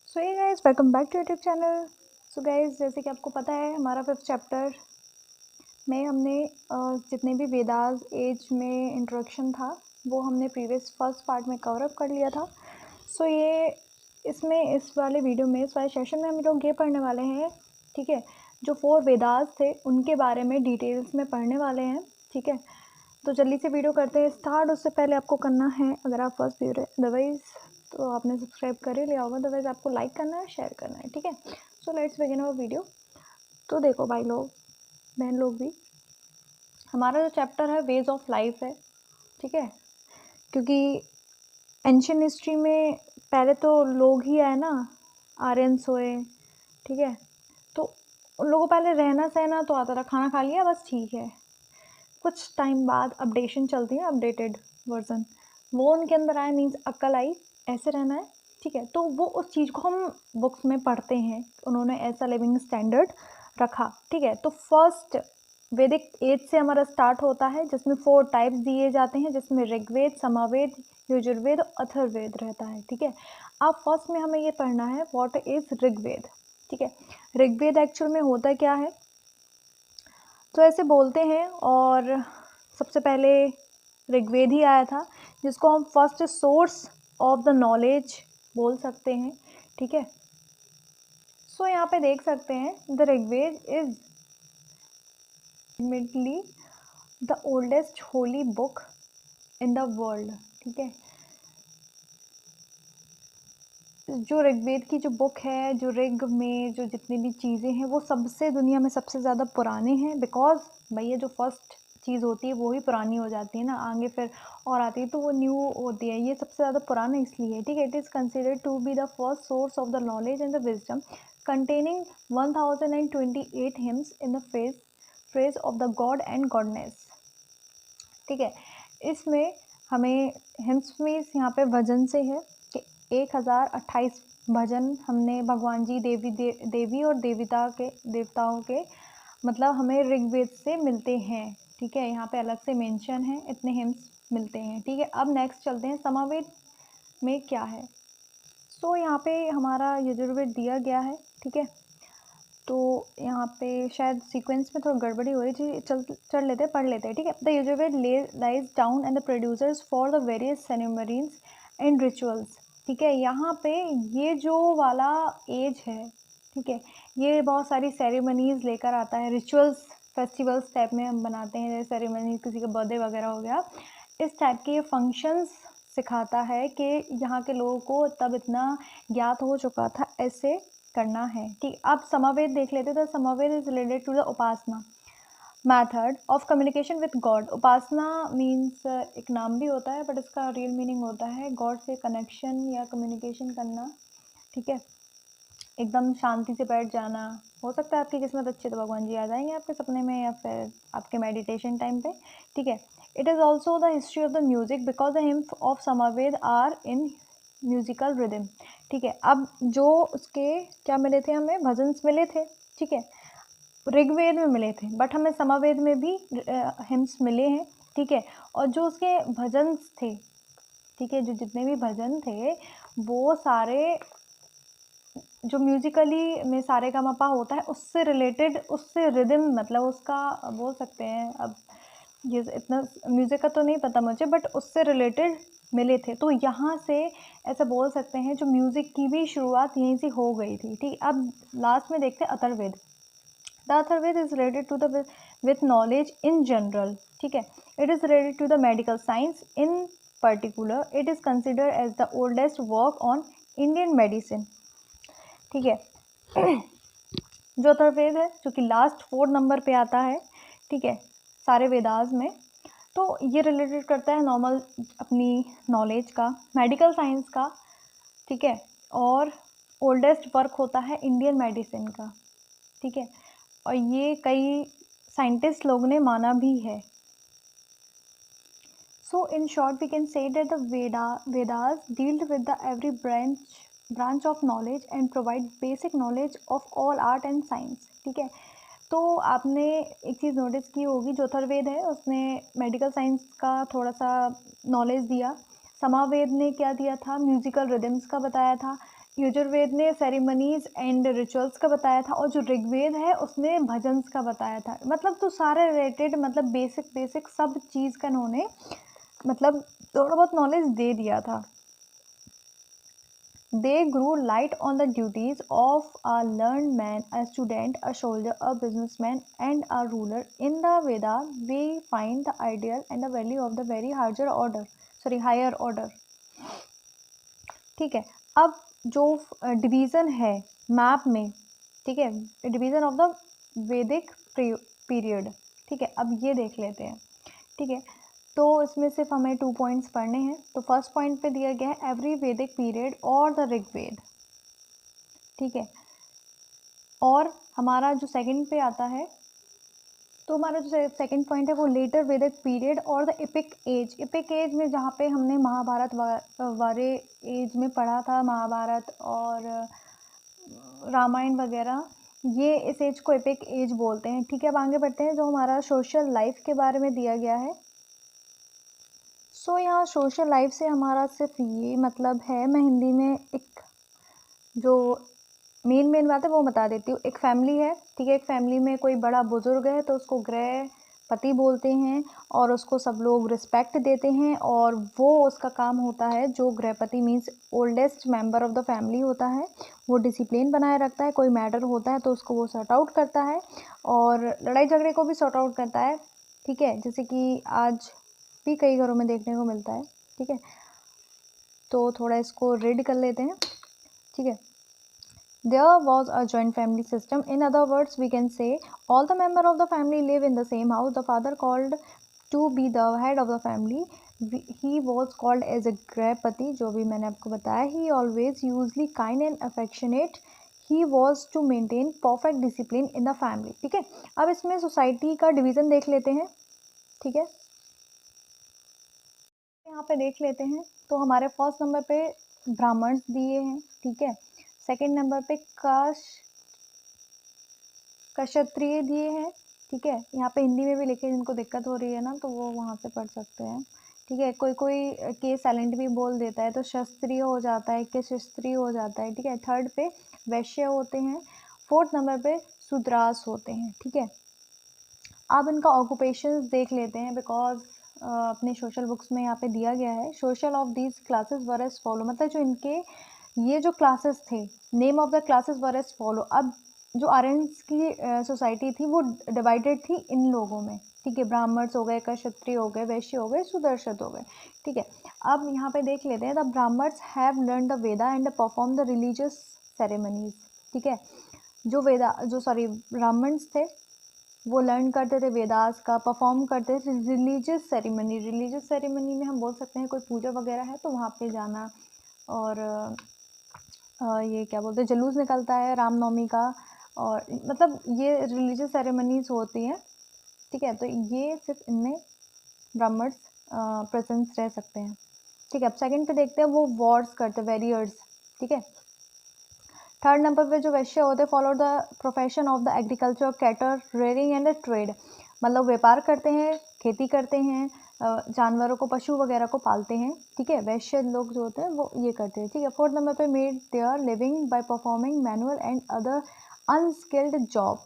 सो ये guys welcome back to YouTube channel. So guys जैसे कि आपको पता है हमारा 5th चैप्टर में हमने जितने भी वेदास एज में इंट्रोडक्शन था वो हमने प्रीवियस फर्स्ट पार्ट में कवर अप कर लिया था। सो ये इसमें इस वाले वीडियो में इस वाले सेशन में हम लोग ये पढ़ने वाले हैं, ठीक है, जो 4 वेदास थे उनके बारे में डिटेल्स में पढ़ने वाले हैं, ठीक है। तो जल्दी से वीडियो करते हैं स्टार्ट। उससे पहले आपको करना है, अगर आप फर्स्ट व्यूअर है अदरवाइज़ तो आपने सब्सक्राइब कर ही लिया होगा, अदरवाइज़ आपको लाइक करना है, शेयर करना है, ठीक है। So let's begin our video. तो देखो भाई लोग, बहन लोग भी, हमारा जो चैप्टर है वेज ऑफ लाइफ है, ठीक है। क्योंकि एंशियंट हिस्ट्री में पहले तो लोग ही आए ना, आर्यंस हुए, ठीक है। तो उन लोगों को पहले रहना सहना तो आता था, खाना खा लिया बस, ठीक है। कुछ टाइम बाद अपडेशन चलती है, अपडेटेड वर्जन, वो उनके अंदर आया, मीन्स अक्ल आई, ऐसे रहना है, ठीक है। तो वो उस चीज़ को हम बुक्स में पढ़ते हैं, उन्होंने ऐसा लिविंग स्टैंडर्ड रखा, ठीक है। तो फर्स्ट वैदिक एज से हमारा स्टार्ट होता है, जिसमें 4 टाइप्स दिए जाते हैं, जिसमें ऋग्वेद, सामवेद, यजुर्वेद और अथर्ववेद रहता है, ठीक है। अब फर्स्ट में हमें ये पढ़ना है व्हाट इज ऋग्वेद, ठीक है। ऋग्वेद एक्चुअल में होता क्या है, तो ऐसे बोलते हैं, और सबसे पहले ऋग्वेद ही आया था, जिसको हम first source of the knowledge बोल सकते हैं, ठीक है। सो यहाँ पे देख सकते हैं the Rigveda is mainly the oldest holy book in the world, ठीक है। जो ऋग्वेद की जो बुक है, जो ऋग में जो जितनी भी चीज़ें हैं वो सबसे दुनिया में सबसे ज़्यादा पुराने हैं, बिकॉज भैया जो फर्स्ट चीज़ होती है वो ही पुरानी हो जाती है ना, आगे फिर और आती है तो वो न्यू होती है, ये सबसे ज़्यादा पुराना इसलिए है, ठीक है। It is considered to be the first source of the knowledge and the wisdom, containing 1028 hymns in the praise of the god and goddess, ठीक है। इसमें हमें हिम्स में यहाँ पे भजन से है कि 1028 भजन हमने भगवान जी, देवी और देवताओं के मतलब हमें ऋग्वेद से मिलते हैं, ठीक है। यहाँ पे अलग से मेंशन है, इतने हिम्स मिलते हैं, ठीक है। अब नेक्स्ट चलते हैं सामवेद में क्या है। सो यहाँ पे हमारा यजुर्वेद दिया गया है, ठीक है। तो यहाँ पे शायद सीक्वेंस में थोड़ा गड़बड़ी हो रही थी, चल लेते पढ़ लेते हैं, ठीक है। The Yajurveda lies down and the producers for the various ceremonies and rituals, ठीक है। यहाँ पे ये जो वाला एज है, ठीक है, ये बहुत सारी सेरेमनीज लेकर आता है, रिचुअल्स फेस्टिवल्स टाइप में हम बनाते हैं, जैसे सेरेमनी किसी का बर्थडे वगैरह हो गया, इस टाइप के ये फंक्शंस सिखाता है कि यहाँ के लोगों को तब इतना ज्ञात हो चुका था, ऐसे करना है, ठीक। अब समावेद देख लेते हैं। तो Samaveda is related to the upasana method of communication with God. Upasana means एक नाम भी होता है, बट इसका रियल मीनिंग होता है गॉड से कनेक्शन या कम्युनिकेशन करना, ठीक है। एकदम शांति से बैठ जाना, हो सकता है आपकी किस्मत अच्छी तो भगवान जी आ जाएंगे आपके सपने में या फिर आपके मेडिटेशन टाइम पे, ठीक है। It is also the history of the music because the hymns of Samaveda are in musical rhythm, ठीक है। अब जो उसके क्या मिले थे, हमें भजन्स मिले थे, ठीक है, ऋग्वेद में मिले थे, बट हमें समावेद में भी हिम्स मिले हैं, ठीक है। और जो उसके भजन्स थे, ठीक है, जो जितने भी भजन थे वो सारे जो म्यूजिकली में सारे का मपा होता है उससे रिलेटेड, उससे रिदम मतलब उसका बोल सकते हैं, अब ये इतना म्यूज़िक का तो नहीं पता मुझे, बट उससे रिलेटेड मिले थे। तो यहाँ से ऐसा बोल सकते हैं जो म्यूज़िक की भी शुरुआत यहीं से हो गई थी, ठीक। अब लास्ट में देखते हैं Atharvaveda. The Atharvaveda is related to the with knowledge in general, ठीक है। It is related to the medical science in particular. It is considered as the oldest work on Indian medicine, ठीक है। जो अथर्ववेद है, जो कि लास्ट 4 नंबर पे आता है, ठीक है, सारे वेदास में। तो ये रिलेटेड करता है नॉर्मल अपनी नॉलेज का, मेडिकल साइंस का, ठीक है। और ओल्डेस्ट वर्क होता है इंडियन मेडिसिन का, ठीक है। और ये कई साइंटिस्ट लोग ने माना भी है। So in short, we can say that the Vedas deal with the every branch of knowledge and provide basic knowledge of all art and science, ठीक है। तो आपने एक चीज़ नोटिस की होगी, जो अथर्ववेद है उसने मेडिकल साइंस का थोड़ा सा नॉलेज दिया, समावेद ने क्या दिया था, म्यूजिकल रिदम्स का बताया था, यजुर्वेद ने सेरेमनीज एंड रिचुअल्स का बताया था, और जो ऋग्वेद है उसने भजन्स का बताया था। मतलब तो सारे रिलेटेड, मतलब बेसिक बेसिक सब चीज़ का इन्होंने मतलब थोड़ा बहुत नॉलेज दे दिया था। They grew light on the duties of a learned man, a student, a soldier, a businessman, and a ruler. In the Veda, we find the ideal and the value of the very higher order. ठीक है। अब जो division है map में, ठीक है, division of the वैदिक period, ठीक है, अब ये देख लेते हैं। ठीक है, तो इसमें सिर्फ हमें 2 पॉइंट्स पढ़ने हैं। तो फर्स्ट पॉइंट पे दिया गया है एवरी वैदिक पीरियड और द ऋग्वेद, ठीक है। और हमारा जो सेकंड पे आता है, तो हमारा जो सेकंड पॉइंट है वो लेटर वैदिक पीरियड और the epic age. Epic age में जहाँ पे हमने महाभारत वाले एज में पढ़ा था, महाभारत और रामायण वगैरह, ये इस एज को एपिक एज बोलते हैं। ठीक है, अब आगे बढ़ते हैं। जो हमारा सोशल लाइफ के बारे में दिया गया है, सो यहाँ सोशल लाइफ से हमारा सिर्फ ये मतलब है, मैं हिंदी में एक जो मेन बात है वो बता देती हूँ। एक फैमिली है, ठीक है, एक फैमिली में कोई बड़ा बुजुर्ग है तो उसको गृह पति बोलते हैं, और उसको सब लोग रिस्पेक्ट देते हैं, और वो उसका काम होता है, जो grihapati means oldest member of the family होता है, वो डिसिप्लिन बनाए रखता है। कोई मैटर होता है तो उसको वो सॉर्ट आउट करता है, और लड़ाई झगड़े को भी सॉर्ट आउट करता है। ठीक है, जैसे कि आज भी कई घरों में देखने को मिलता है। ठीक है, तो थोड़ा इसको रीड कर लेते हैं। ठीक है, there was a joint family system. In other words, we can say all the members of the family live in the same house. The father called to be the head of the family. He was called as a grahpati, जो भी मैंने आपको बताया। He always usually kind and affectionate. He was to maintain perfect discipline in the family. ठीक है, अब इसमें society का डिवीज़न देख लेते हैं। ठीक है, यहाँ पे देख लेते हैं। तो हमारे फर्स्ट नंबर पे ब्राह्मण्स दिए हैं। ठीक है, सेकंड नंबर पे क्षत्रिय दिए हैं। ठीक है, यहाँ पे हिंदी में भी लिखे, जिनको दिक्कत हो रही है ना तो वो वहाँ से पढ़ सकते हैं। ठीक है, कोई कोई के साइलेंट भी बोल देता है तो क्षत्रिय हो जाता है, के क्षत्रिय हो जाता है। ठीक है, थर्ड पे वैश्य होते हैं, फोर्थ नंबर पे शूद्रास होते हैं। ठीक है, अब इनका ऑक्यूपेशंस देख लेते हैं, बिकॉज अपने सोशल बुक्स में यहाँ पे दिया गया है। Social of these classes were as follow, मतलब जो इनके ये जो क्लासेस थे, name of the classes were as follow. अब जो आर्यंस की सोसाइटी थी वो डिवाइडेड थी इन लोगों में। ठीक है, ब्राह्मण्स हो गए, क्षत्रिय हो गए, वैश्य हो गए, सुदर्शत हो गए। ठीक है, अब यहाँ पे देख लेते हैं। The Brahmans have learn the Veda and perform the religious ceremonies. ठीक है, जो ब्राह्मण्स थे वो लर्न करते थे वेदास का, परफॉर्म करते थे रिलीजियस सेरेमनी। रिलीजियस सेरेमनी में हम बोल सकते हैं कोई पूजा वगैरह है तो वहाँ पे जाना, और ये क्या बोलते हैं, जुलूस निकलता है रामनवमी का, और मतलब ये रिलीजियस सेरेमनीज होती हैं। ठीक है, तो ये सिर्फ इनमें ब्राह्मण्स प्रेजेंस रह सकते हैं। ठीक है, अब सेकंड पे देखते हैं, वो वॉर्स करते, वेरियर्स। ठीक है, थर्ड नंबर पे जो वैश्य होते हैं, follow the profession of the agriculture, cattle rearing and trade, मतलब व्यापार करते हैं, खेती करते हैं, जानवरों को, पशु वगैरह को पालते हैं। ठीक है, वैश्य लोग जो होते हैं वो ये करते हैं। ठीक है, फोर्थ नंबर पे made their living by performing manual and other unskilled job.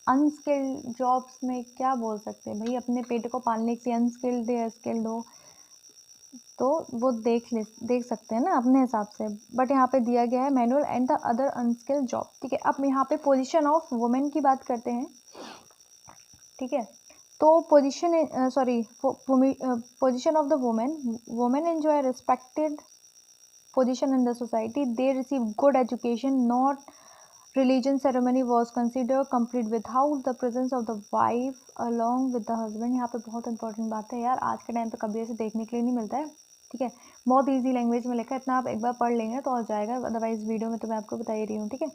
Unskilled jobs में क्या बोल सकते हैं भाई, अपने पेट को पालने के लिए अनस्किल्ड या स्किल्ड हो तो वो देख सकते हैं ना अपने हिसाब से, बट यहाँ पे दिया गया है manual and the other unskilled job. ठीक है, अब यहाँ पे पोजीशन ऑफ वुमेन की बात करते हैं। ठीक है, तो position of the women enjoy respected position in the society. They receive good education. Not religion ceremony was considered complete without the presence of the wife along with the husband. यहाँ पे बहुत इंपॉर्टेंट बात है यार, आज के time पे कभी ऐसे देखने के लिए नहीं मिलता है। ठीक है, बहुत ईजी लैंग्वेज में लिखा है, इतना आप एक बार पढ़ लेंगे तो हो जाएगा, अदरवाइज वीडियो में तो मैं आपको बता ही रही हूँ। ठीक है,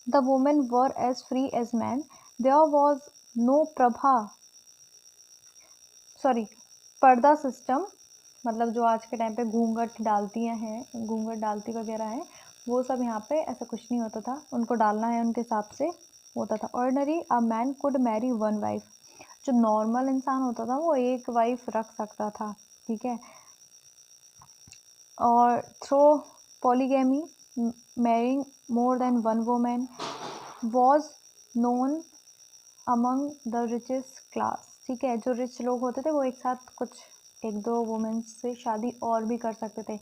the women were as free as man. There was no purdah system, मतलब जो आज के टाइम पे घूंघट डालती वगैरह हैं, वो सब यहाँ पे ऐसा कुछ नहीं होता था, उनको डालना है उनके हिसाब से होता था। Ordinary a man could Mary one wife, जो नॉर्मल इंसान होता था वो एक वाइफ रख सकता था। ठीक है, और though polygamy, marrying more than one women, was known among the richest class. ठीक है, जो रिच लोग होते थे वो एक साथ कुछ एक दो वुमेन्स से शादी और भी कर सकते थे।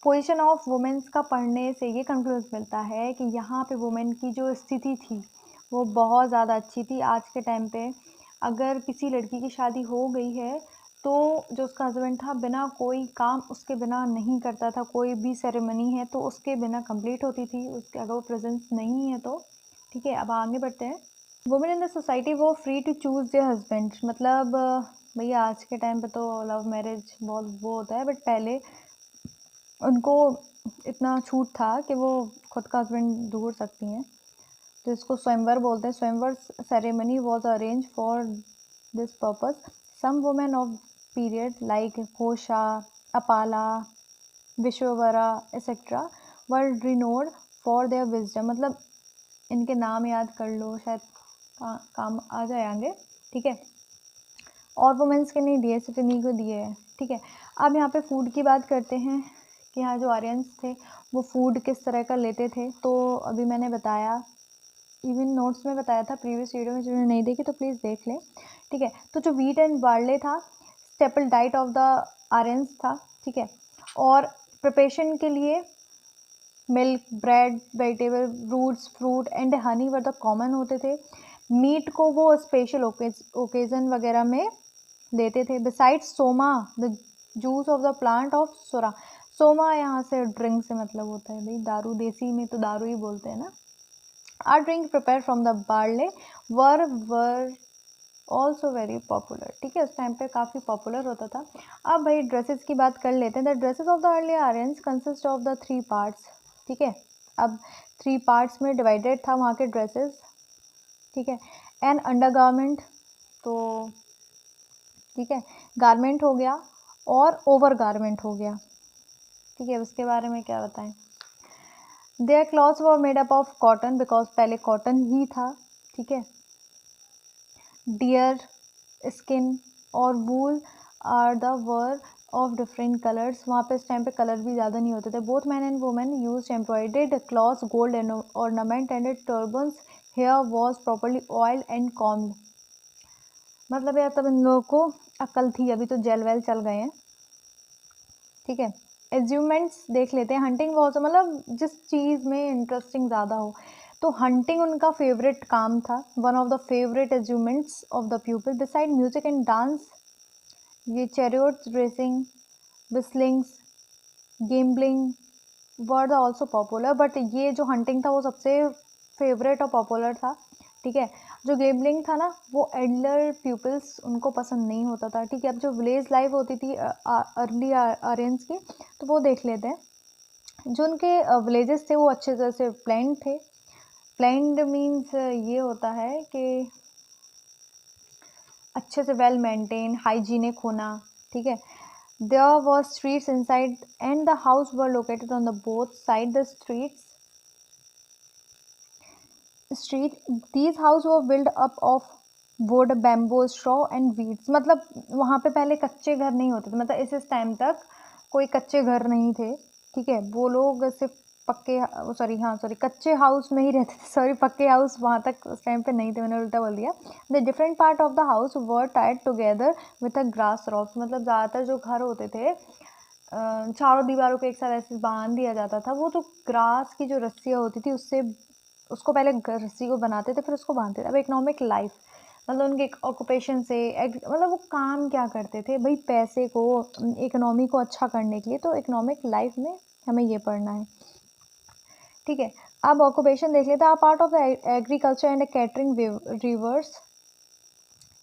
पोजीशन ऑफ वुमेन्स का पढ़ने से ये कंक्लूजन मिलता है कि यहाँ पे वुमेन की जो स्थिति थी वो बहुत ज़्यादा अच्छी थी। आज के टाइम पे अगर किसी लड़की की शादी हो गई है तो जो उसका हस्बैंड था बिना कोई काम उसके बिना नहीं करता था, कोई भी सेरेमनी है तो उसके बिना कंप्लीट होती थी, उसके अगर वो प्रेजेंस नहीं है तो। ठीक है, अब आगे बढ़ते हैं। वुमेन इन द सोसाइटी वो free to choose their husband, मतलब भैया आज के टाइम पे तो लव मैरिज बहुत वो होता है, बट पहले उनको इतना छूट था कि वो खुद का हस्बैंड ढूंढ सकती हैं, तो इसको स्वयंवर बोलते हैं। Swayamvar ceremony was arrange for this purpose. Some women of period like Kosha, Apala, Vishwavara etcetera were renowned for their wisdom, मतलब इनके नाम याद कर लो, शायद काम आ जाए आगे। ठीक है, और वुमेन्स के नहीं दिए, सिर्फ इन्हीं को दिए हैं। ठीक है, अब यहाँ पे फूड की बात करते हैं कि यहाँ जो आर्यंस थे वो फूड किस तरह का लेते थे। तो अभी मैंने बताया, इवन नोट्स में बताया था प्रीवियस वीडियो में, जिन्होंने नहीं देखी तो प्लीज़ देख लें। ठीक है, तो जो वीट एंड बार्ले था staple diet of the Aryans था। ठीक है, और प्रिपरेशन के लिए milk, bread, vegetable, roots, fruit and honey were the common होते थे। मीट को वो स्पेशल ओकेजन वगैरह में लेते थे। Besides soma the juice of the plant of सोरा, सोमा यहाँ से ड्रिंक से मतलब होता है भाई दारू, देसी में तो दारू ही बोलते हैं ना। Are drink prepare from the barley were also very popular. ठीक है, उस टाइम पे काफ़ी पॉपुलर होता था। अब भाई ड्रेसेस की बात कर लेते हैं। The dresses of the early Aryans consist of the 3 parts. ठीक है, अब 3 पार्ट्स में डिवाइडेड था वहाँ के ड्रेसेस। ठीक है, एन अंडरगारमेंट, तो ठीक है गारमेंट हो गया और ओवर गारमेंट हो गया। ठीक है, उसके बारे में क्या बताएं। Their clothes were made up of cotton, because पहले कॉटन ही था। ठीक है, डियर स्किन और wool are the were of different colours, वहाँ पे इस टाइम पे कलर भी ज़्यादा नहीं होते थे। Both man and women use embroidered clothes, gold ornament and turbans, hair was properly oil and combed, मतलब यार तब इन लोगों को अक्ल थी, अभी तो जेल वेल चल गए हैं। ठीक है, एज्यूमेंट्स देख लेते हैं। हंटिंग वॉज, मतलब जिस चीज़ में इंटरेस्टिंग ज़्यादा हो, तो हंटिंग उनका फेवरेट काम था। One of the favourite amusements of the people beside music and dance, ये chariots racing, whistlings, gambling were also popular, but ये जो हंटिंग था वो सबसे फेवरेट और पॉपुलर था। ठीक है, जो गेम्बलिंग था ना वो एडलर पीपल्स उनको पसंद नहीं होता था। ठीक है, अब जो विलेज लाइफ होती थी अर्ली आर्यंस की, तो वो देख लेते हैं। जो उनके विलेजेस थे वो अच्छे तरह से प्लान्ड थे। प्लान्ड मीन्स ये होता है कि अच्छे से वेल मेंटेन, हाइजीनिक होना। ठीक है, there were streets inside and the house were located on the both side the street. These houses were built up of wood, bamboo, straw and weeds, मतलब वहाँ पे पहले कच्चे घर नहीं होते थे, मतलब इस टाइम तक कोई कच्चे घर नहीं थे। ठीक है, वो लोग सिर्फ पक्के, सॉरी कच्चे हाउस में ही रहते थे। सॉरी, पक्के हाउस वहाँ तक उस टाइम पे नहीं थे, मैंने उल्टा बोल दिया। The different part of the house were tied together with a grass ropes, मतलब ज़्यादातर जो घर होते थे चारों दीवारों को एक साथ ऐसे बांध दिया जाता था। वो जो ग्रास की जो रस्सियाँ होती थी उससे उसको पहले रस्सी को बनाते थे फिर उसको बांधते थे। अब इकोनॉमिक लाइफ, मतलब उनके ऑक्यूपेशन से मतलब वो काम क्या करते थे भाई, पैसे को, इकोनॉमी को अच्छा करने के लिए। तो इकोनॉमिक लाइफ में हमें ये पढ़ना है। ठीक है, अब ऑक्यूपेशन देख लेते हैं। Part of the agriculture and catering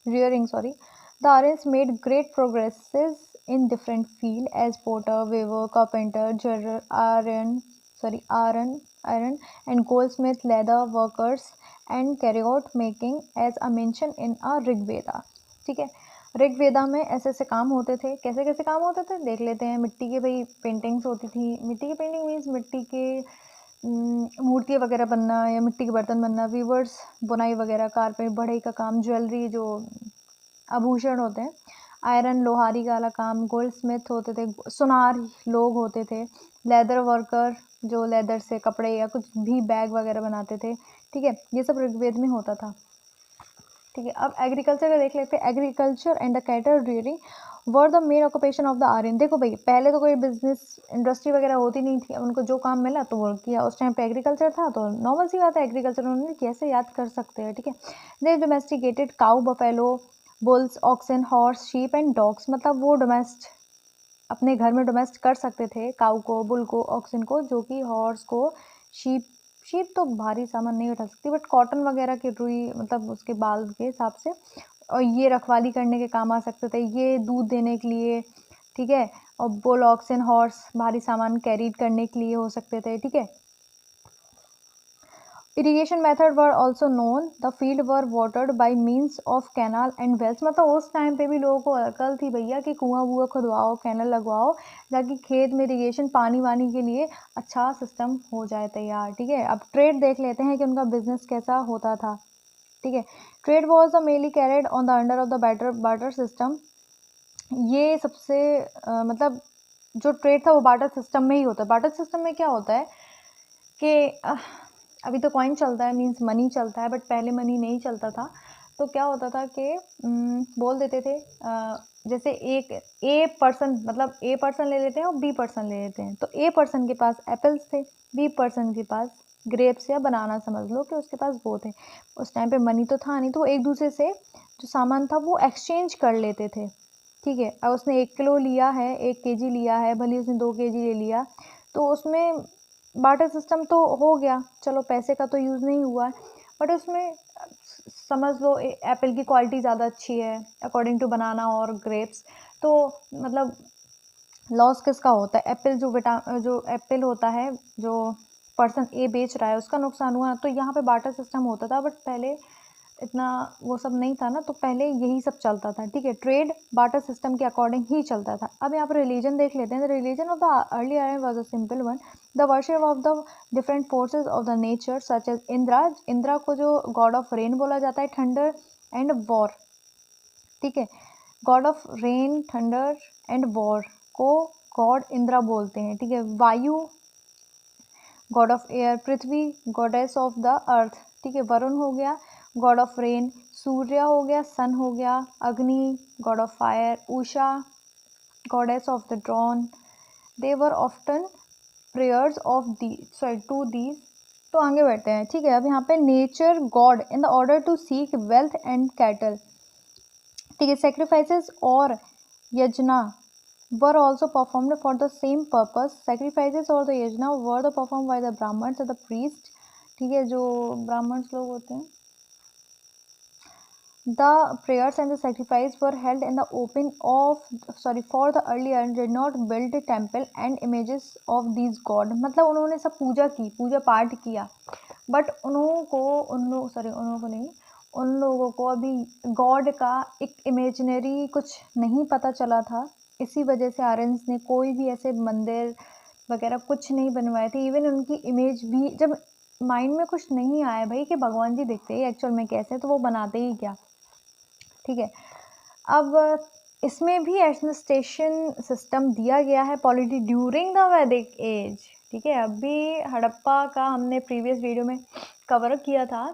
rearing, the Aryans made great progresses in different fields as potter, weaver, carpenter, jeweler, iron and goldsmith, leather workers and chariot making as a mention in a Rig Veda. ठीक है, ऋग वेदा में ऐसे ऐसे काम होते थे। कैसे कैसे काम होते थे देख लेते हैं। मिट्टी के भाई पेंटिंग्स होती थी। मिट्टी की पेंटिंग मीन्स मिट्टी के मूर्तियाँ वगैरह बनना या मिट्टी के बर्तन बनना, वीवर्स बुनाई वगैरह, कारपेंट बढ़ई का काम, ज्वेलरी जो आभूषण होते हैं, आयरन लोहारी का वाला काम, गोल्ड स्मिथ होते थे, सुनार लोग होते थे, लेदर वर्कर जो लेदर से कपड़े या कुछ भी बैग वगैरह बनाते थे, ठीक है, ये सब ऋग्वेद में होता था। ठीक है, अब एग्रीकल्चर का देख लेते हैं। Agriculture and the cattle rearing were the main occupation of the Aryan. देखो भाई, पहले तो कोई बिजनेस इंडस्ट्री वगैरह होती नहीं थी, उनको जो काम मिला तो वो किया। उस टाइम पे एग्रीकल्चर था तो नॉर्मल सी बात है, एग्रीकल्चर उन्होंने कैसे याद कर सकते हैं, ठीक है। They domesticated cow, buffalo, bulls, oxen, horse, sheep and dogs. मतलब वो अपने घर में डोमेस्ट कर सकते थे काऊ को, बुल को, ऑक्सन को, जो कि हॉर्स को, शीप शीप तो भारी सामान नहीं उठा सकती, बट कॉटन वगैरह की रुई, मतलब उसके बाल के हिसाब से, और ये रखवाली करने के काम आ सकते थे, ये दूध देने के लिए, ठीक है। और बुल, ऑक्सन, हॉर्स भारी सामान कैरी करने के लिए हो सकते थे, ठीक है। Irrigation method were also known, the field were watered by means of canal and wells. मतलब उस टाइम पे भी लोगों को अकल थी भैया कि कुआं वुआं खुदवाओ, कैनल लगवाओ, ताकि खेत में इरिगेशन पानी वानी के लिए अच्छा सिस्टम हो जाए तैयार, ठीक है। अब ट्रेड देख लेते हैं कि उनका बिजनेस कैसा होता था, ठीक है। Trade was the mainly carried on the under of the barter system. ये सबसे मतलब जो ट्रेड था वो बार्टर सिस्टम में ही होता है। बार्टर सिस्टम में क्या होता है कि अभी तो कॉइन चलता है, मीन्स मनी चलता है, बट पहले मनी नहीं चलता था। तो क्या होता था कि बोल देते थे, जैसे एक ए पर्सन, मतलब ए पर्सन ले लेते हैं और बी पर्सन ले लेते हैं। तो ए पर्सन के पास एप्पल्स थे, बी पर्सन के पास ग्रेप्स या बनाना, समझ लो कि उसके पास वो थे। उस टाइम पे मनी तो था नहीं, तो वो एक दूसरे से जो सामान था वो एक्सचेंज कर लेते थे, ठीक है। अब उसने 1 किलो लिया है, 1 केजी लिया है, भले उसने 2 केजी ले लिया, तो उसमें बार्टर सिस्टम तो हो गया, चलो पैसे का तो यूज़ नहीं हुआ है, बट उसमें समझ लो एप्पल की क्वालिटी ज़्यादा अच्छी है अकॉर्डिंग टू बनाना और ग्रेप्स, तो मतलब लॉस किसका होता है? एप्पल जो एप्पल होता है, जो पर्सन ए बेच रहा है उसका नुकसान हुआ। तो यहाँ पे बार्टर सिस्टम होता था, बट पहले इतना वो सब नहीं था ना, तो पहले यही सब चलता था, ठीक है। ट्रेड बार्टर सिस्टम के अकॉर्डिंग ही चलता था। अब यहाँ पर रिलीजन देख लेते हैं। The religion of the early Aryan was a simple one, the worship of the different forces of the nature such as Indra. Indra को जो गॉड ऑफ रेन बोला जाता है, थंडर एंड वॉर, ठीक है। God of rain, thunder and war को God Indira बोलते हैं, ठीक है। वायु God of air, Prithvi goddess of the earth, ठीक है। वरुण हो गया गॉड ऑफ रेन, सूर्य हो गया, सन हो गया, Agni god of fire, Usha goddess of the dawn. They were often prayers of the sorry to these. तो आगे बढ़ते हैं, ठीक है। अब यहाँ पे nature god in the order to seek wealth and cattle, ठीक है। सेक्रीफाइसेस और यजना were also performed for the same purpose. Sacrifices or the yajna were the performed by the brahmins or the priest, ठीक है, जो Brahmins लोग होते हैं। The prayers and the sacrifice were held in the open for the earlier did not build temple and images of these god। मतलब उन्होंने सब पूजा पाठ किया, बट उन लोगों को अभी गॉड का एक इमेजिनरी कुछ नहीं पता चला था। इसी वजह से आर्यंस ने कोई भी ऐसे मंदिर वगैरह कुछ नहीं बनवाए थे। इवन उनकी इमेज भी जब माइंड में कुछ नहीं आया भाई कि भगवान जी दिखते ही एक्चुअल में कैसे, तो वो बनाते ही क्या, ठीक है। अब इसमें भी एडमिनिस्ट्रेशन सिस्टम दिया गया है पॉलिटी ड्यूरिंग द वैदिक एज, ठीक है। अभी हड़प्पा का हमने प्रीवियस वीडियो में कवर किया था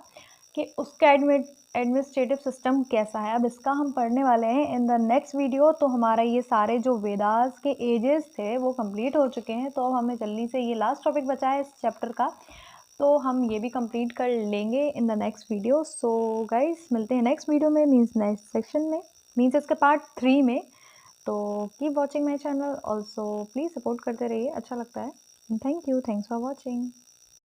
कि उसका एडमिनिस्ट्रेटिव सिस्टम कैसा है। अब इसका हम पढ़ने वाले हैं इन द नेक्स्ट वीडियो। तो हमारा ये सारे जो वेदास के एजेस थे वो कंप्लीट हो चुके हैं, तो अब हमें जल्दी से ये लास्ट टॉपिक बचा है इस चैप्टर का, तो हम ये भी कंप्लीट कर लेंगे in the next video. So guys मिलते हैं नेक्स्ट वीडियो में, मीन्स नेक्स्ट सेक्शन में, मीन्स इसके पार्ट 3 में। तो keep watching my channel, also please support करते रहिए, अच्छा लगता है। Thank you, thanks for watching.